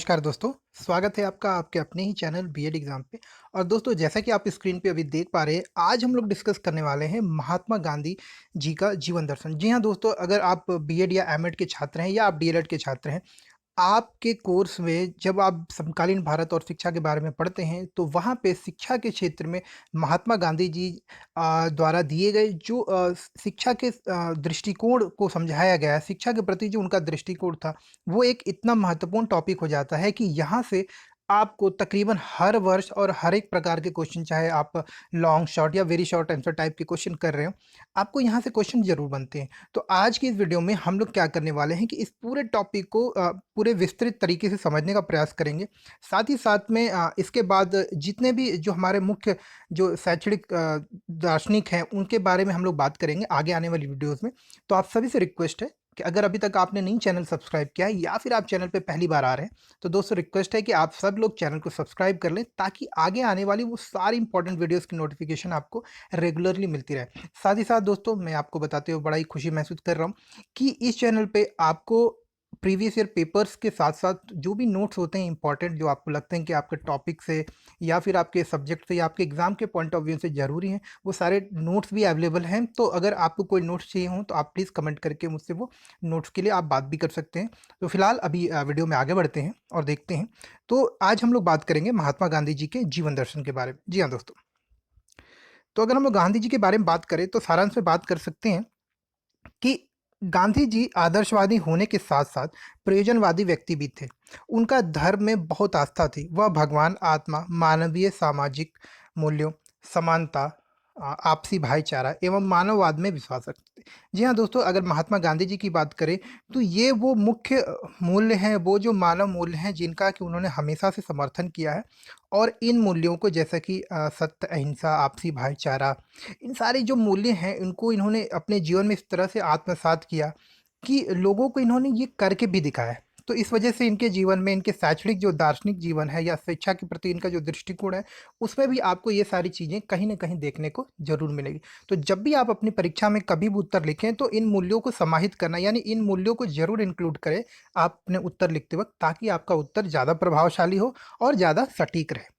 नमस्कार दोस्तों, स्वागत है आपका आपके अपने ही चैनल बीएड एग्जाम पे। और दोस्तों जैसा कि आप स्क्रीन पे अभी देख पा रहे हैं, आज हम लोग डिस्कस करने वाले हैं महात्मा गांधी जी का जीवन दर्शन। जी हाँ दोस्तों, अगर आप बीएड या एमएड के छात्र हैं या आप डीएलएड के छात्र हैं, आपके कोर्स में जब आप समकालीन भारत और शिक्षा के बारे में पढ़ते हैं, तो वहाँ पे शिक्षा के क्षेत्र में महात्मा गांधी जी द्वारा दिए गए जो शिक्षा के दृष्टिकोण को समझाया गया है, शिक्षा के प्रति जो उनका दृष्टिकोण था, वो एक इतना महत्वपूर्ण टॉपिक हो जाता है कि यहाँ से आपको तकरीबन हर वर्ष और हर एक प्रकार के क्वेश्चन, चाहे आप लॉन्ग शॉर्ट या वेरी शॉर्ट आंसर टाइप के क्वेश्चन कर रहे हो, आपको यहाँ से क्वेश्चन ज़रूर बनते हैं। तो आज की इस वीडियो में हम लोग क्या करने वाले हैं कि इस पूरे टॉपिक को पूरे विस्तृत तरीके से समझने का प्रयास करेंगे। साथ ही साथ में इसके बाद जितने भी जो हमारे मुख्य जो शैक्षणिक दार्शनिक हैं, उनके बारे में हम लोग बात करेंगे आगे आने वाली वीडियोज़ में। तो आप सभी से रिक्वेस्ट है कि अगर अभी तक आपने नहीं चैनल सब्सक्राइब किया है या फिर आप चैनल पे पहली बार आ रहे हैं, तो दोस्तों रिक्वेस्ट है कि आप सब लोग चैनल को सब्सक्राइब कर लें, ताकि आगे आने वाली वो सारी इंपॉर्टेंट वीडियोज़ की नोटिफिकेशन आपको रेगुलरली मिलती रहे। साथ ही साथ दोस्तों मैं आपको बताते हुए बड़ा ही खुशी महसूस कर रहा हूँ कि इस चैनल पे आपको प्रीवियस ईयर पेपर्स के साथ साथ जो भी नोट्स होते हैं इंपॉर्टेंट, जो आपको लगते हैं कि आपके टॉपिक से या फिर आपके सब्जेक्ट से या आपके एग्जाम के पॉइंट ऑफ व्यू से ज़रूरी हैं, वो सारे नोट्स भी अवेलेबल हैं। तो अगर आपको कोई नोट्स चाहिए हों, तो आप प्लीज़ कमेंट करके मुझसे वो नोट्स के लिए आप बात भी कर सकते हैं। तो फिलहाल अभी वीडियो में आगे बढ़ते हैं और देखते हैं। तो आज हम लोग बात करेंगे महात्मा गांधी जी के जीवन दर्शन के बारे में। जी हाँ दोस्तों, तो अगर हम लोग गांधी जी के बारे में बात करें, तो सारांश में बात कर सकते हैं कि गांधी जी आदर्शवादी होने के साथ साथ प्रयोजनवादी व्यक्ति भी थे। उनका धर्म में बहुत आस्था थी। वह भगवान, आत्मा, मानवीय सामाजिक मूल्यों, समानता, आपसी भाईचारा एवं मानववाद में विश्वास रखते थे। जी हाँ दोस्तों, अगर महात्मा गांधी जी की बात करें, तो ये वो मुख्य मूल्य हैं, वो जो मानव मूल्य हैं जिनका कि उन्होंने हमेशा से समर्थन किया है। और इन मूल्यों को जैसा कि सत्य, अहिंसा, आपसी भाईचारा, इन सारे जो मूल्य हैं, इनको इन्होंने अपने जीवन में इस तरह से आत्मसात किया कि लोगों को इन्होंने ये करके भी दिखाया। तो इस वजह से इनके जीवन में, इनके शैक्षणिक जो दार्शनिक जीवन है या शिक्षा के प्रति इनका जो दृष्टिकोण है, उसमें भी आपको ये सारी चीज़ें कहीं न कहीं देखने को ज़रूर मिलेगी। तो जब भी आप अपनी परीक्षा में कभी भी उत्तर लिखें, तो इन मूल्यों को समाहित करना, यानी इन मूल्यों को ज़रूर इंक्लूड करें आप अपने उत्तर लिखते वक़्त, ताकि आपका उत्तर ज़्यादा प्रभावशाली हो और ज़्यादा सटीक रहे।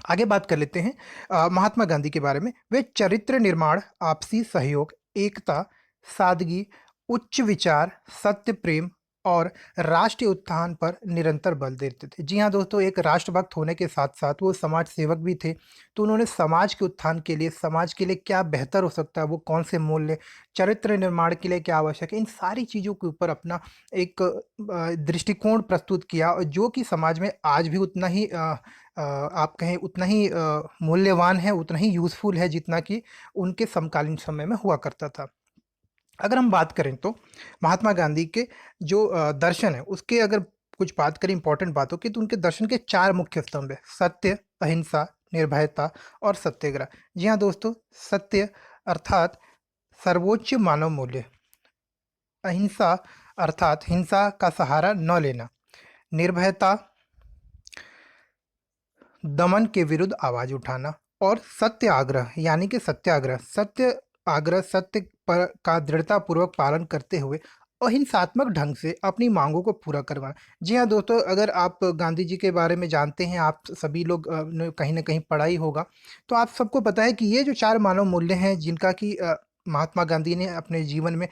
आगे बात कर लेते हैं महात्मा गांधी के बारे में। वे चरित्र निर्माण, आपसी सहयोग, एकता, सादगी, उच्च विचार, सत्य, प्रेम और राष्ट्रीय उत्थान पर निरंतर बल देते थे। जी हाँ दोस्तों, एक राष्ट्रभक्त होने के साथ साथ वो समाज सेवक भी थे। तो उन्होंने समाज के उत्थान के लिए, समाज के लिए क्या बेहतर हो सकता है, वो कौन से मूल्य, चरित्र निर्माण के लिए क्या आवश्यक है, इन सारी चीज़ों के ऊपर अपना एक दृष्टिकोण प्रस्तुत किया, और जो कि समाज में आज भी उतना ही आप कहें उतना ही मूल्यवान है, उतना ही यूज़फुल है, जितना कि उनके समकालीन समय में हुआ करता था। अगर हम बात करें तो महात्मा गांधी के जो दर्शन है, उसके अगर कुछ बात करें इंपॉर्टेंट बातों की, तो उनके दर्शन के 4 मुख्य स्तंभ है: सत्य, अहिंसा, निर्भयता और सत्याग्रह। जी हाँ दोस्तों, सत्य अर्थात सर्वोच्च मानव मूल्य, अहिंसा अर्थात हिंसा का सहारा न लेना, निर्भयता दमन के विरुद्ध आवाज उठाना, और सत्याग्रह यानी कि सत्याग्रह, सत्य आग्रह, सत्य पर का दृढ़तापूर्वक पालन करते हुए अहिंसात्मक ढंग से अपनी मांगों को पूरा करवाना। जी हाँ दोस्तों, अगर आप गांधी जी के बारे में जानते हैं, आप सभी लोग ने कहीं ना कहीं पढ़ा ही होगा, तो आप सबको पता है कि ये जो 4 मानव मूल्य हैं, जिनका कि महात्मा गांधी ने अपने जीवन में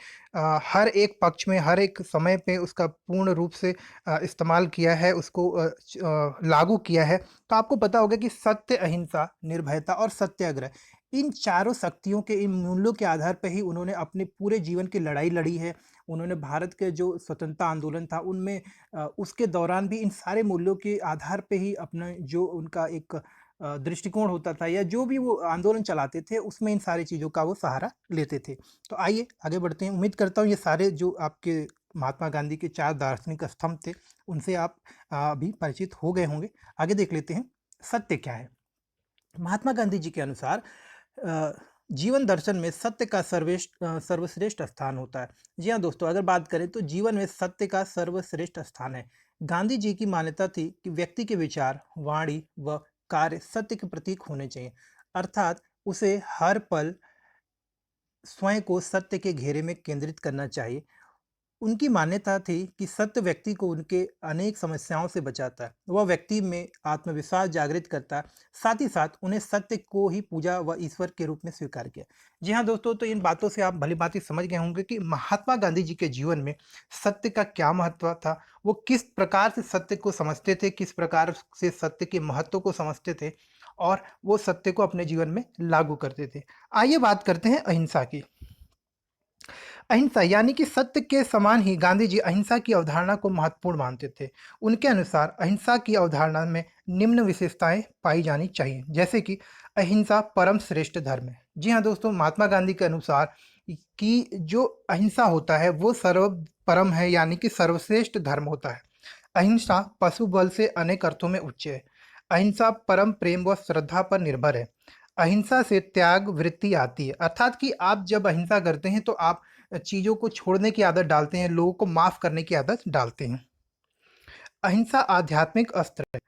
हर एक पक्ष में, हर एक समय पे उसका पूर्ण रूप से इस्तेमाल किया है, उसको लागू किया है। तो आपको पता होगा कि सत्य, अहिंसा, निर्भयता और सत्याग्रह, इन चारों शक्तियों के, इन मूल्यों के आधार पे ही उन्होंने अपने पूरे जीवन की लड़ाई लड़ी है। उन्होंने भारत के जो स्वतंत्रता आंदोलन था, उनमें उसके दौरान भी इन सारे मूल्यों के आधार पे ही अपना जो उनका एक दृष्टिकोण होता था, या जो भी वो आंदोलन चलाते थे, उसमें इन सारी चीज़ों का वो सहारा लेते थे। तो आइए आगे बढ़ते हैं। उम्मीद करता हूँ ये सारे जो आपके महात्मा गांधी के 4 दार्शनिक स्तंभ थे, उनसे आप अभी परिचित हो गए होंगे। आगे देख लेते हैं, सत्य क्या है? महात्मा गांधी जी के अनुसार अ, जीवन दर्शन में सत्य का सर्वश्रेष्ठ स्थान होता है। जी हाँ दोस्तों, अगर बात करें तो जीवन में सत्य का सर्वश्रेष्ठ स्थान है। गांधी जी की मान्यता थी कि व्यक्ति के विचार, वाणी व कार्य सत्य के प्रतीक होने चाहिए। अर्थात उसे हर पल स्वयं को सत्य के घेरे में केंद्रित करना चाहिए। उनकी मान्यता थी कि सत्य व्यक्ति को उनके अनेक समस्याओं से बचाता है, वह व्यक्ति में आत्मविश्वास जागृत करता है, साथ ही साथ उन्हें सत्य को ही पूजा व ईश्वर के रूप में स्वीकार किया। जी हाँ दोस्तों, तो इन बातों से आप भली भांति समझ गए होंगे कि महात्मा गांधी जी के जीवन में सत्य का क्या महत्व था, वो किस प्रकार से सत्य को समझते थे, किस प्रकार से सत्य के महत्व को समझते थे और वो सत्य को अपने जीवन में लागू करते थे। आइए बात करते हैं अहिंसा की। अहिंसा यानी कि सत्य के समान ही गांधी जी अहिंसा की अवधारणा को महत्वपूर्ण मानते थे। उनके अनुसार अहिंसा की अवधारणा में निम्न विशेषताएं पाई जानी चाहिए, जैसे कि अहिंसा परम श्रेष्ठ धर्म है। जी हाँ दोस्तों, महात्मा गांधी के अनुसार कि जो अहिंसा होता है वो सर्व परम है, यानी कि सर्वश्रेष्ठ धर्म होता है। अहिंसा पशु बल से अनेक अर्थों में उच्च है। अहिंसा परम प्रेम व श्रद्धा पर निर्भर है। अहिंसा से त्याग वृत्ति आती है, अर्थात कि आप जब अहिंसा करते हैं तो आप चीज़ों को छोड़ने की आदत डालते हैं, लोगों को माफ़ करने की आदत डालते हैं। अहिंसा आध्यात्मिक अस्त्र है,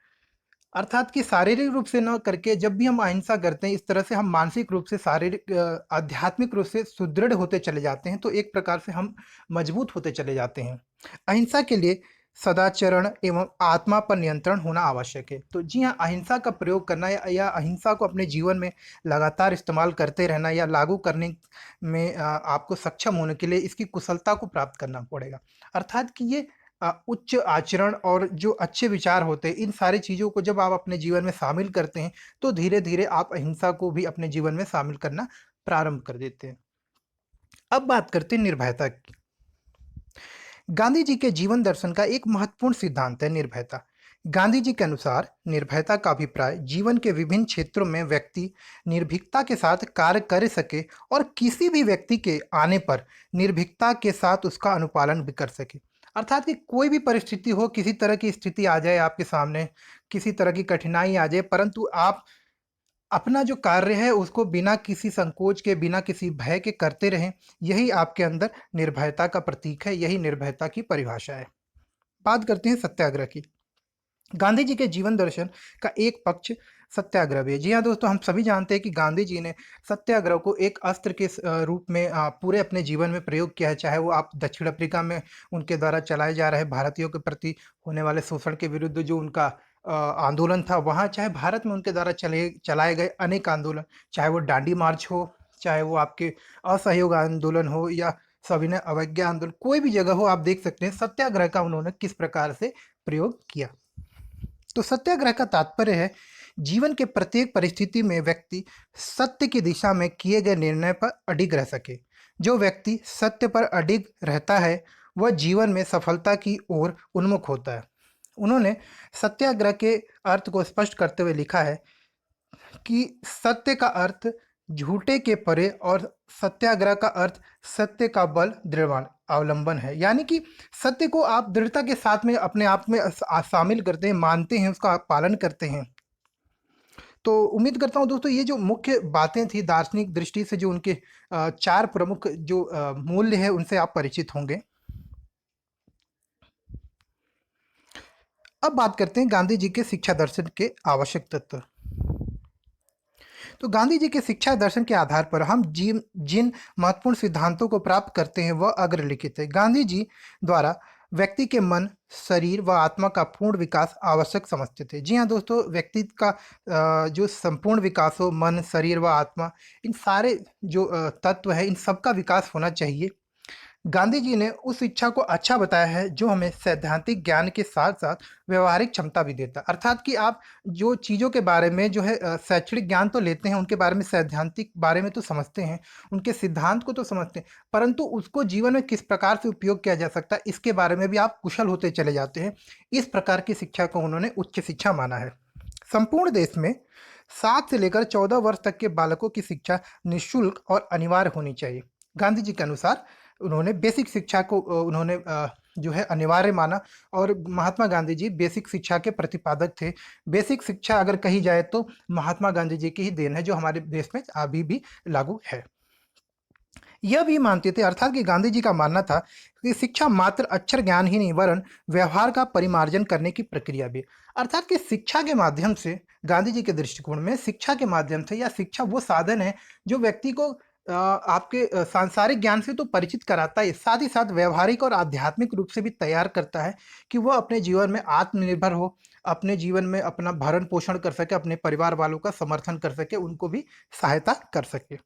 अर्थात कि शारीरिक रूप से न करके जब भी हम अहिंसा करते हैं, इस तरह से हम मानसिक रूप से शारीरिक आध्यात्मिक रूप से सुदृढ़ होते चले जाते हैं, तो एक प्रकार से हम मजबूत होते चले जाते हैं। अहिंसा के लिए सदाचरण एवं आत्मा पर नियंत्रण होना आवश्यक है। तो जी हाँ, अहिंसा का प्रयोग करना या अहिंसा को अपने जीवन में लगातार इस्तेमाल करते रहना या लागू करने में आपको सक्षम होने के लिए इसकी कुशलता को प्राप्त करना पड़ेगा। अर्थात कि ये उच्च आचरण और जो अच्छे विचार होते हैं, इन सारी चीज़ों को जब आप अपने जीवन में शामिल करते हैं, तो धीरे-धीरे आप अहिंसा को भी अपने जीवन में शामिल करना प्रारंभ कर देते हैं। अब बात करते हैं निर्भयता की। गांधी जी के जीवन दर्शन का एक महत्वपूर्ण सिद्धांत है निर्भयता। गांधी जी के अनुसार निर्भयता का अभिप्राय जीवन के विभिन्न क्षेत्रों में व्यक्ति निर्भीकता के साथ कार्य कर सके और किसी भी व्यक्ति के आने पर निर्भीकता के साथ उसका अनुपालन भी कर सके। अर्थात कि कोई भी परिस्थिति हो, किसी तरह की स्थिति आ जाए आपके सामने, किसी तरह की कठिनाई आ जाए, परंतु आप अपना जो कार्य है उसको बिना किसी संकोच के, बिना किसी भय के करते रहें, यही आपके अंदर निर्भयता का प्रतीक है, यही निर्भयता की परिभाषा है। बात करते हैं सत्याग्रह की। गांधी जी के जीवन दर्शन का एक पक्ष सत्याग्रह भी है। जी हाँ दोस्तों, हम सभी जानते हैं कि गांधी जी ने सत्याग्रह को एक अस्त्र के रूप में पूरे अपने जीवन में प्रयोग किया है। चाहे वो आप दक्षिण अफ्रीका में उनके द्वारा चलाए जा रहे भारतीयों के प्रति होने वाले शोषण के विरुद्ध जो उनका आंदोलन था वहाँ, चाहे भारत में उनके द्वारा चलाए गए अनेक आंदोलन, चाहे वो डांडी मार्च हो, चाहे वो आपके असहयोग आंदोलन हो या सविनय अवज्ञा आंदोलन, कोई भी जगह हो, आप देख सकते हैं सत्याग्रह का उन्होंने किस प्रकार से प्रयोग किया। तो सत्याग्रह का तात्पर्य है जीवन के प्रत्येक परिस्थिति में व्यक्ति सत्य की दिशा में किए गए निर्णय पर अडिग रह सके। जो व्यक्ति सत्य पर अडिग रहता है वह जीवन में सफलता की ओर उन्मुख होता है। उन्होंने सत्याग्रह के अर्थ को स्पष्ट करते हुए लिखा है कि सत्य का अर्थ झूठे के परे और सत्याग्रह का अर्थ सत्य का बल दृढ़ अवलंबन है। यानी कि सत्य को आप दृढ़ता के साथ में अपने आप में शामिल करते हैं, मानते हैं, उसका पालन करते हैं। तो उम्मीद करता हूँ दोस्तों, ये जो मुख्य बातें थी दार्शनिक दृष्टि से, जो उनके चार प्रमुख जो मूल्य है उनसे आप परिचित होंगे। अब बात करते हैं गांधी जी के शिक्षा दर्शन के आवश्यक तत्व। तो गांधी जी के शिक्षा दर्शन के आधार पर हम जिन महत्वपूर्ण सिद्धांतों को प्राप्त करते हैं वह अग्रलिखित है। गांधी जी द्वारा व्यक्ति के मन, शरीर व आत्मा का पूर्ण विकास आवश्यक समझते थे। जी हाँ दोस्तों, व्यक्ति का जो संपूर्ण विकास हो, मन, शरीर व आत्मा, इन सारे जो तत्व है, इन सबका विकास होना चाहिए। गांधी जी ने उस शिक्षा को अच्छा बताया है जो हमें सैद्धांतिक ज्ञान के साथ साथ व्यवहारिक क्षमता भी देता है। अर्थात कि आप जो चीज़ों के बारे में जो है शैक्षणिक ज्ञान तो लेते हैं, उनके बारे में सैद्धांतिक बारे में तो समझते हैं, उनके सिद्धांत को तो समझते हैं, परंतु उसको जीवन में किस प्रकार से उपयोग किया जा सकता है इसके बारे में भी आप कुशल होते चले जाते हैं। इस प्रकार की शिक्षा को उन्होंने उच्च शिक्षा माना है। संपूर्ण देश में 7 से लेकर 14 वर्ष तक के बालकों की शिक्षा निःशुल्क और अनिवार्य होनी चाहिए। गांधी जी के अनुसार उन्होंने बेसिक शिक्षा को उन्होंने जो है अनिवार्य माना, और महात्मा गांधी जी बेसिक शिक्षा के प्रतिपादक थे। बेसिक शिक्षा अगर कही जाए तो महात्मा गांधी जी की ही देन है, जो हमारे देश में अभी भी लागू है। यह भी मानते थे, अर्थात कि गांधी जी का मानना था कि शिक्षा मात्र अक्षर ज्ञान ही नहीं वरन व्यवहार का परिमार्जन करने की प्रक्रिया भी। अर्थात कि शिक्षा के माध्यम से, गांधी जी के दृष्टिकोण में शिक्षा के माध्यम से, या शिक्षा वो साधन है जो व्यक्ति को आपके सांसारिक ज्ञान से तो परिचित कराता है, साथ ही साथ व्यावहारिक और आध्यात्मिक रूप से भी तैयार करता है कि वह अपने जीवन में आत्मनिर्भर हो, अपने जीवन में अपना भरण-पोषण कर सके, अपने परिवार वालों का समर्थन कर सके, उनको भी सहायता कर सके।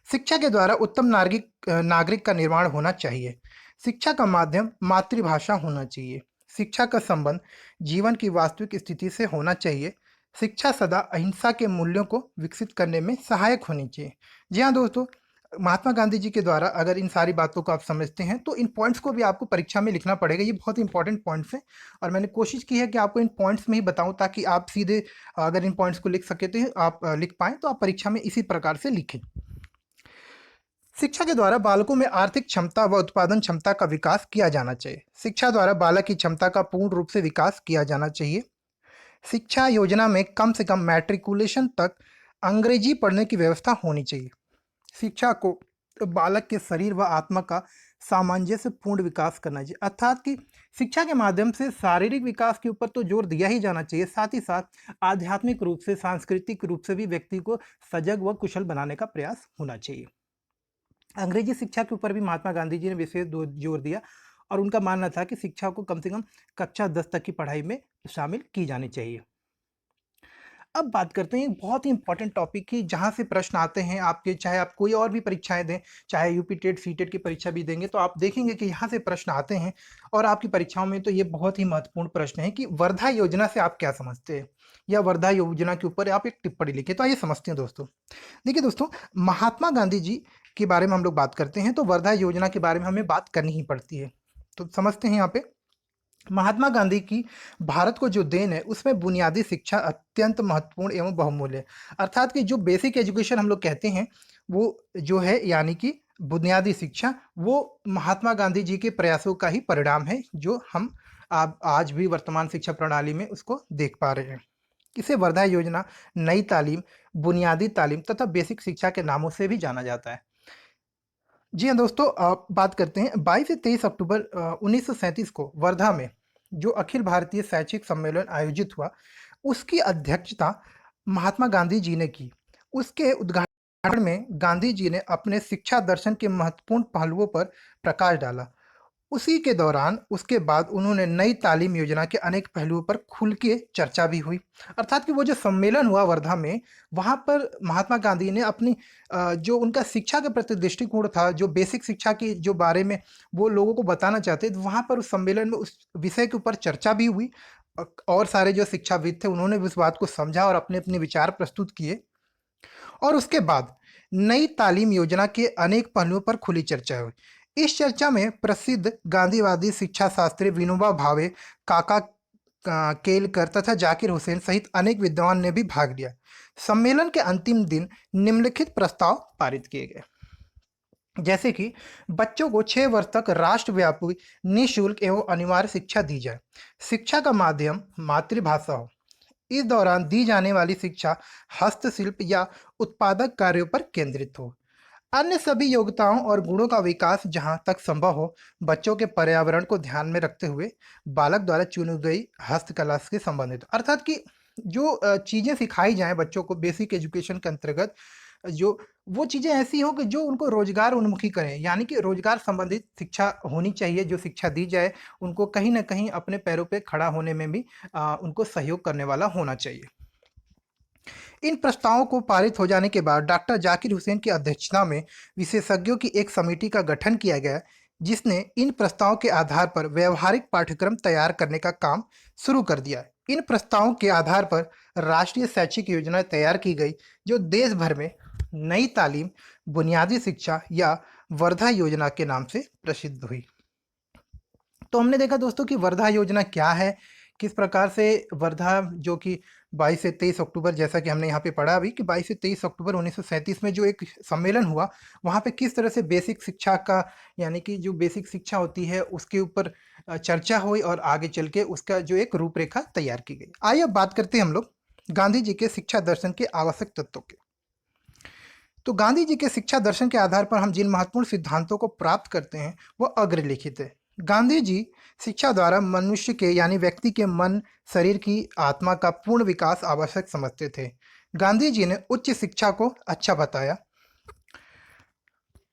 शिक्षा के द्वारा उत्तम नागरिक का निर्माण होना चाहिए। शिक्षा का माध्यम मातृभाषा होना चाहिए। शिक्षा का संबंध जीवन की वास्तविक स्थिति से होना चाहिए। शिक्षा सदा अहिंसा के मूल्यों को विकसित करने में सहायक होनी चाहिए। जी हाँ दोस्तों, महात्मा गांधी जी के द्वारा अगर इन सारी बातों को आप समझते हैं तो इन पॉइंट्स को भी आपको परीक्षा में लिखना पड़ेगा। ये बहुत इंपॉर्टेंट पॉइंट्स हैं और मैंने कोशिश की है कि आपको इन पॉइंट्स में ही बताऊं ताकि आप सीधे अगर इन पॉइंट्स को लिख सके तो आप लिख पाएँ तो आप परीक्षा में इसी प्रकार से लिखें। शिक्षा के द्वारा बालकों में आर्थिक क्षमता व उत्पादन क्षमता का विकास किया जाना चाहिए। शिक्षा द्वारा बालक की क्षमता का पूर्ण रूप से विकास किया जाना चाहिए। शिक्षा योजना में कम से कम मैट्रिकुलेशन तक अंग्रेजी पढ़ने की व्यवस्था होनी चाहिए। शिक्षा को बालक के शरीर व आत्मा का सामंजस्य पूर्ण विकास करना चाहिए, अर्थात कि शिक्षा के माध्यम से शारीरिक विकास के ऊपर तो जोर दिया ही जाना चाहिए, साथ ही साथ आध्यात्मिक रूप से, सांस्कृतिक रूप से भी व्यक्ति को सजग व कुशल बनाने का प्रयास होना चाहिए। अंग्रेजी शिक्षा के ऊपर भी महात्मा गांधी जी ने विशेष जोर दिया और उनका मानना था कि शिक्षा को कम से कम कक्षा 10 तक की पढ़ाई में शामिल की जानी चाहिए। अब बात करते हैं एक बहुत ही इंपॉर्टेंट टॉपिक की जहां से प्रश्न आते हैं आपके, चाहे आप कोई और भी परीक्षाएं दें, चाहे यूपी टेट सी टेट की परीक्षा भी देंगे तो आप देखेंगे कि यहाँ से प्रश्न आते हैं और आपकी परीक्षाओं में तो ये बहुत ही महत्वपूर्ण प्रश्न है कि वर्धा योजना से आप क्या समझते हैं या वर्धा योजना के ऊपर आप एक टिप्पणी लिखे। तो आइए समझते हैं दोस्तों। देखिए दोस्तों, महात्मा गांधी जी के बारे में हम लोग बात करते हैं तो वर्धा योजना के बारे में हमें बात करनी ही पड़ती है। तो समझते हैं यहाँ पे महात्मा गांधी की भारत को जो देन है उसमें बुनियादी शिक्षा अत्यंत महत्वपूर्ण एवं बहुमूल्य है। अर्थात कि जो बेसिक एजुकेशन हम लोग कहते हैं वो जो है यानी कि बुनियादी शिक्षा, वो महात्मा गांधी जी के प्रयासों का ही परिणाम है जो हम आज भी वर्तमान शिक्षा प्रणाली में उसको देख पा रहे हैं। इसे वर्धा योजना, नई तालीम, बुनियादी तालीम तथा बेसिक शिक्षा के नामों से भी जाना जाता है। जी हाँ दोस्तों, आप बात करते हैं 22 से 23 अक्टूबर 1937 को वर्धा में जो अखिल भारतीय शैक्षिक सम्मेलन आयोजित हुआ, उसकी अध्यक्षता महात्मा गांधी जी ने की। उसके उद्घाटन में गांधी जी ने अपने शिक्षा दर्शन के महत्वपूर्ण पहलुओं पर प्रकाश डाला। उसी के दौरान उसके बाद उन्होंने नई तालीम योजना के अनेक पहलुओं पर खुल के चर्चा भी हुई। अर्थात कि वो जो सम्मेलन हुआ वर्धा में, वहाँ पर महात्मा गांधी ने अपनी जो उनका शिक्षा के प्रति दृष्टिकोण था, जो बेसिक शिक्षा की जो बारे में वो लोगों को बताना चाहते थे, वहाँ पर उस सम्मेलन में उस विषय के ऊपर चर्चा भी हुई। और सारे जो शिक्षाविद थे उन्होंने भी उस बात को समझा और अपने अपने विचार प्रस्तुत किए। और उसके बाद नई तालीम योजना के अनेक पहलुओं पर खुली चर्चा हुई। इस चर्चा में प्रसिद्ध गांधीवादी शिक्षा शास्त्री विनोबा भावे, काका केलकर तथा जाकिर हुसैन सहित अनेक विद्वान ने भी भाग लिया। सम्मेलन के अंतिम दिन निम्नलिखित प्रस्ताव पारित किए गए, जैसे कि बच्चों को 6 वर्ष तक राष्ट्रव्यापी निःशुल्क एवं अनिवार्य शिक्षा दी जाए। शिक्षा का माध्यम मातृभाषा हो। इस दौरान दी जाने वाली शिक्षा हस्तशिल्प या उत्पादक कार्यों पर केंद्रित हो। अन्य सभी योग्यताओं और गुणों का विकास जहां तक संभव हो बच्चों के पर्यावरण को ध्यान में रखते हुए बालक द्वारा चुनी गई हस्तकला से संबंधित, अर्थात कि जो चीज़ें सिखाई जाएं बच्चों को बेसिक एजुकेशन के अंतर्गत, जो वो चीज़ें ऐसी हो कि जो उनको रोजगार उन्मुखी करें, यानी कि रोजगार संबंधित शिक्षा होनी चाहिए। जो शिक्षा दी जाए उनको कहीं ना कहीं अपने पैरों पे खड़ा होने में भी उनको सहयोग करने वाला होना चाहिए। इन प्रस्तावों को पारित हो जाने के बाद डॉक्टर जाकिर हुसैन की अध्यक्षता में विशेषज्ञों की एक समिति का गठन किया गया, जिसने इन प्रस्तावों के आधार पर व्यवहारिक पाठ्यक्रम तैयार करने का काम शुरू कर दिया। इन प्रस्तावों के आधार पर राष्ट्रीय शैक्षिक योजना तैयार की गई, जो देश भर में नई तालीम, बुनियादी शिक्षा या वर्धा योजना के नाम से प्रसिद्ध हुई। तो हमने देखा दोस्तों कि वर्धा योजना क्या है, किस प्रकार से वर्धा जो कि 22 से 23 अक्टूबर, जैसा कि हमने यहाँ पे पढ़ा अभी कि 22 से 23 अक्टूबर 1937 में जो एक सम्मेलन हुआ, वहाँ पे किस तरह से बेसिक शिक्षा का, यानी कि जो बेसिक शिक्षा होती है उसके ऊपर चर्चा हुई और आगे चल के उसका जो एक रूपरेखा तैयार की गई। आइए अब बात करते हैं हम लोग गांधी जी के शिक्षा दर्शन के आवश्यक तत्वों के। तो गांधी जी के शिक्षा दर्शन के आधार पर हम जिन महत्वपूर्ण सिद्धांतों को प्राप्त करते हैं वह अग्रलिखित है। गांधी जी शिक्षा द्वारा मनुष्य के यानी व्यक्ति के मन, शरीर की आत्मा का पूर्ण विकास आवश्यक समझते थे। गांधी जी ने उच्च शिक्षा को अच्छा बताया।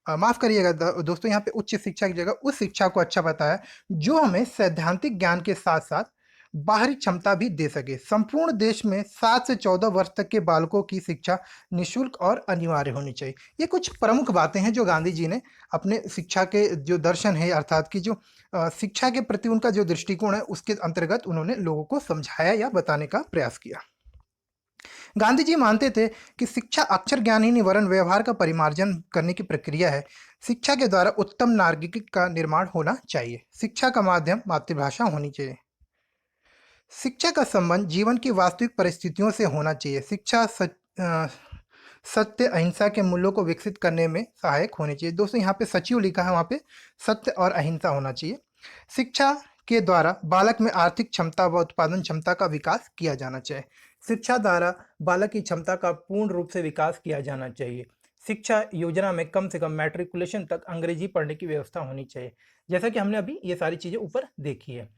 माफ़ करिएगा दोस्तों, यहाँ पे उच्च शिक्षा की जगह उस शिक्षा को अच्छा बताया जो हमें सैद्धांतिक ज्ञान के साथ-साथ बाहरी क्षमता भी दे सके। संपूर्ण देश में 7 से 14 वर्ष तक के बालकों की शिक्षा निःशुल्क और अनिवार्य होनी चाहिए। ये कुछ प्रमुख बातें हैं जो गांधी जी ने अपने शिक्षा के जो दर्शन है, अर्थात कि जो शिक्षा के प्रति उनका जो दृष्टिकोण है उसके अंतर्गत उन्होंने लोगों को समझाया या बताने का प्रयास किया। गांधी जी मानते थे कि शिक्षा अक्षर ज्ञान ही नहीं वरन व्यवहार का परिमार्जन करने की प्रक्रिया है। शिक्षा के द्वारा उत्तम नागरिक का निर्माण होना चाहिए। शिक्षा का माध्यम मातृभाषा होनी चाहिए। शिक्षा का संबंध जीवन की वास्तविक परिस्थितियों से होना चाहिए। शिक्षा सत्य अहिंसा के मूल्यों को विकसित करने में सहायक होनी चाहिए। दोस्तों यहाँ पे सचिव लिखा है, वहाँ पे सत्य और अहिंसा होना चाहिए। शिक्षा के द्वारा बालक में आर्थिक क्षमता व उत्पादन क्षमता का विकास किया जाना चाहिए। शिक्षा द्वारा बालक की क्षमता का पूर्ण रूप से विकास किया जाना चाहिए। शिक्षा योजना में कम से कम मैट्रिकुलेशन तक अंग्रेजी पढ़ने की व्यवस्था होनी चाहिए। जैसा कि हमने अभी ये सारी चीजें ऊपर देखी है।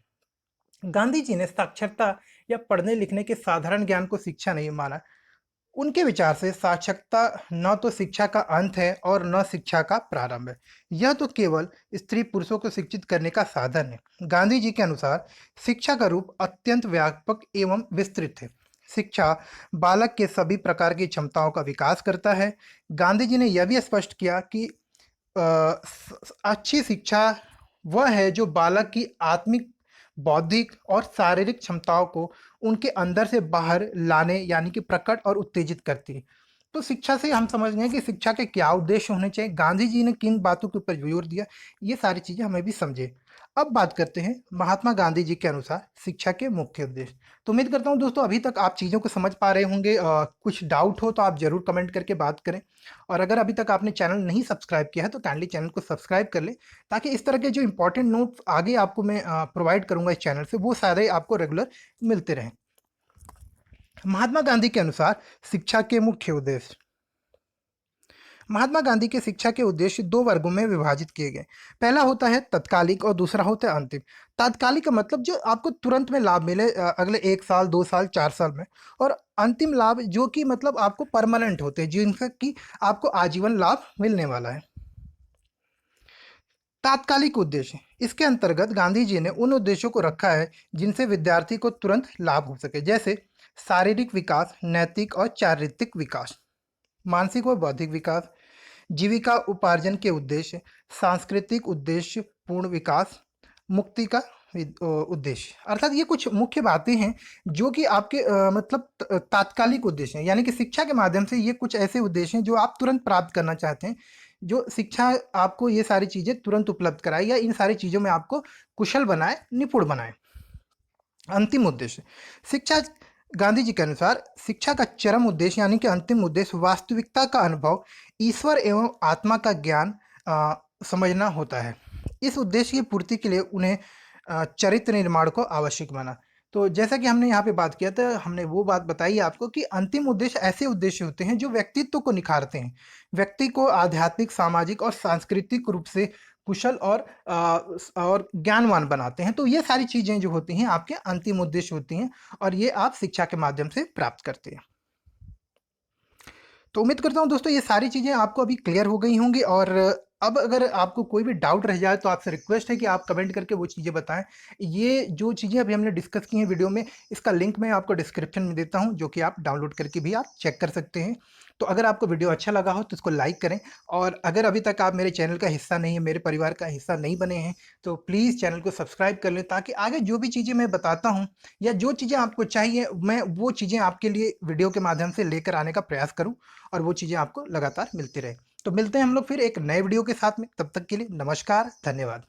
गांधी जी ने साक्षरता या पढ़ने लिखने के साधारण ज्ञान को शिक्षा नहीं माना। उनके विचार से साक्षरता न तो शिक्षा का अंत है और न शिक्षा का प्रारंभ है। यह तो केवल स्त्री पुरुषों को शिक्षित करने का साधन है। गांधी जी के अनुसार शिक्षा का रूप अत्यंत व्यापक एवं विस्तृत है। शिक्षा बालक के सभी प्रकार की क्षमताओं का विकास करता है। गांधी जी ने यह भी स्पष्ट किया कि अच्छी शिक्षा वह है जो बालक की आत्मिक, बौद्धिक और शारीरिक क्षमताओं को उनके अंदर से बाहर लाने यानी कि प्रकट और उत्तेजित करती है। तो शिक्षा से हम समझ गए कि शिक्षा के क्या उद्देश्य होने चाहिए, गांधी जी ने किन बातों के ऊपर जोर दिया, ये सारी चीजें हमें भी समझे। अब बात करते हैं महात्मा गांधी जी के अनुसार शिक्षा के मुख्य उद्देश्य। तो उम्मीद करता हूं दोस्तों अभी तक आप चीज़ों को समझ पा रहे होंगे। कुछ डाउट हो तो आप जरूर कमेंट करके बात करें, और अगर अभी तक आपने चैनल नहीं सब्सक्राइब किया है तो काइंडली चैनल को सब्सक्राइब कर लें, ताकि इस तरह के जो इंपॉर्टेंट नोट्स आगे आपको मैं प्रोवाइड करूंगा इस चैनल से, वो सारे आपको रेगुलर मिलते रहें। महात्मा गांधी के अनुसार शिक्षा के मुख्य उद्देश्य। महात्मा गांधी के शिक्षा के उद्देश्य दो वर्गों में विभाजित किए गए। पहला होता है तत्कालिक और दूसरा होता है अंतिम। तात्कालिक का मतलब जो आपको तुरंत में लाभ मिले, अगले 1 साल 2 साल 4 साल में, और अंतिम लाभ जो कि मतलब आपको परमानेंट होते हैं, जिनका कि आपको आजीवन लाभ मिलने वाला है। तात्कालिक उद्देश्य, इसके अंतर्गत गांधी जी ने उन उद्देश्यों को रखा है जिनसे विद्यार्थी को तुरंत लाभ हो सके, जैसे शारीरिक विकास, नैतिक और चारित्रिक विकास, मानसिक व बौद्धिक विकास, जीविका उपार्जन के उद्देश्य, सांस्कृतिक उद्देश्य, पूर्ण विकास, मुक्ति का उद्देश्य। अर्थात ये कुछ मुख्य बातें हैं जो कि आपके मतलब तात्कालिक उद्देश्य हैं, यानी कि शिक्षा के माध्यम से ये कुछ ऐसे उद्देश्य हैं जो आप तुरंत प्राप्त करना चाहते हैं। जो शिक्षा आपको ये सारी चीजें तुरंत उपलब्ध कराए या इन सारी चीजों में आपको कुशल बनाए, निपुण बनाए। अंतिम उद्देश्य, शिक्षा गांधी जी के अनुसार शिक्षा का चरम उद्देश्य यानी कि अंतिम उद्देश्य वास्तविकता का अनुभव, ईश्वर एवं आत्मा का ज्ञान समझना होता है। इस उद्देश्य की पूर्ति के लिए उन्हें चरित्र निर्माण को आवश्यक माना। तो जैसा कि हमने यहाँ पे बात किया था, हमने वो बात बताई आपको कि अंतिम उद्देश्य ऐसे उद्देश्य होते हैं जो व्यक्तित्व को निखारते हैं, व्यक्ति को आध्यात्मिक, सामाजिक और सांस्कृतिक रूप से कुशल और ज्ञानवान बनाते हैं। तो ये सारी चीजें जो होती हैं आपके अंतिम उद्देश्य होती हैं, और ये आप शिक्षा के माध्यम से प्राप्त करते हैं। तो उम्मीद करता हूँ दोस्तों ये सारी चीज़ें आपको अभी क्लियर हो गई होंगी, और अब अगर आपको कोई भी डाउट रह जाए तो आपसे रिक्वेस्ट है कि आप कमेंट करके वो चीज़ें बताएं। ये जो चीज़ें अभी हमने डिस्कस की हैं वीडियो में, इसका लिंक मैं आपको डिस्क्रिप्शन में देता हूं, जो कि आप डाउनलोड करके भी आप चेक कर सकते हैं। तो अगर आपको वीडियो अच्छा लगा हो तो इसको लाइक करें, और अगर अभी तक आप मेरे चैनल का हिस्सा नहीं है, मेरे परिवार का हिस्सा नहीं बने हैं, तो प्लीज़ चैनल को सब्सक्राइब कर लें, ताकि आगे जो भी चीज़ें मैं बताता हूँ या जो चीज़ें आपको चाहिए, मैं वो चीज़ें आपके लिए वीडियो के माध्यम से लेकर आने का प्रयास करूँ, और वो चीज़ें आपको लगातार मिलती रहे। तो मिलते हैं हम लोग फिर एक नए वीडियो के साथ में, तब तक के लिए नमस्कार, धन्यवाद।